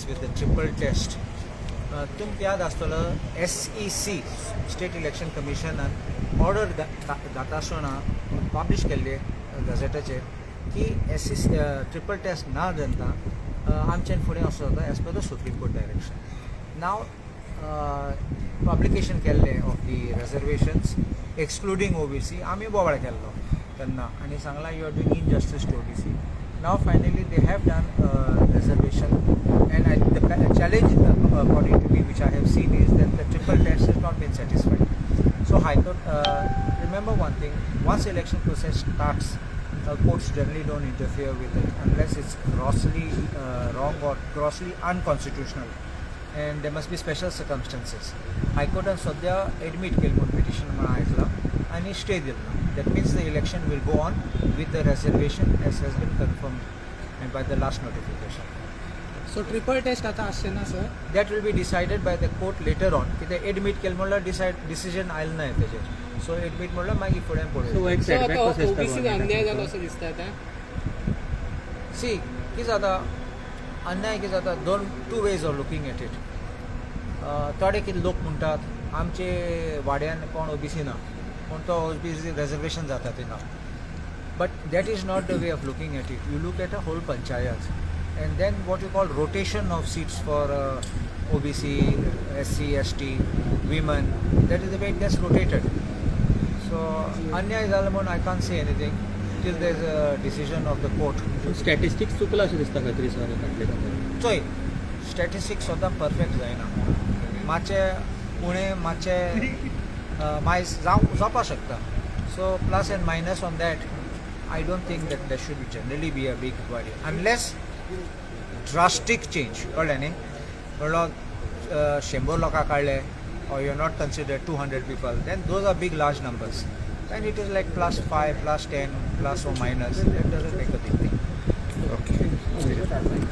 states with the triple test. तुमकां याद आसतलो SEC State Election Commissionan order घाता आसतना पब्लिश केल्ले गॅझेटाचेर की SEC ट्रिपल टेस्ट ना जनता आमच्यान फुडें वचूं जाता as per the supreme court direction. नाव पब्लिकेशन केल्लें of the reservations excluding OBC आमी बोवाळ केल्लो तेन्ना आनी सांगलां you are doing injustice to OBC. Now finally they have done reservation, and the challenge according to me which I have seen is that the triple test has not been satisfied. So High Court, remember one thing, once election process starts, courts generally don't interfere with it unless it's grossly wrong or grossly unconstitutional, and there must be special circumstances. High Court and Sadhya admit केल्लो petition म्हणून आयकला आणि stay दिला. That means the election will go on with the reservation as has been confirmed and by the last notification. So triple test आता असचे ना sir? That will be decided by the court later on. कितें admit केलें म्हणल्यार decision आयलें ना तेजेर. So admit म्हणल्यार मागीर फुडें पळोवया. So आता OBC अन्याय जालो असो दिसता आता? See, कितें जाता अन्याय कितें जाता two ways of looking at it. थोडे कितें लोक म्हणटात आमचे वाड्यान कोण OBC ना. तो OBC reservation जाता थिंगा. But that is not the way of looking at it. You look at a whole Panchayat, and then what you call rotation of seats for OBC, SC, ST, women. That is the way it gets rotated. So Anya is alone. I can't say anything till there is a decision of the court. Statistics चुकला अशें दिसता खंय तरी sir फाटले. चोय statistics सुद्दां perfect जायना. मातशें पुणे मातशें मायज जावपाक शकता. So plus and minus on that, I don't think that there should generally be a big worry unless drastic change. कळ्ळें न्ही? कळ्ळो 100 लोकां काडले or you're not considered 200 people, then those are big large numbers. And it is like +5, +10, plus or minus. That doesn't make a big thing. Okay.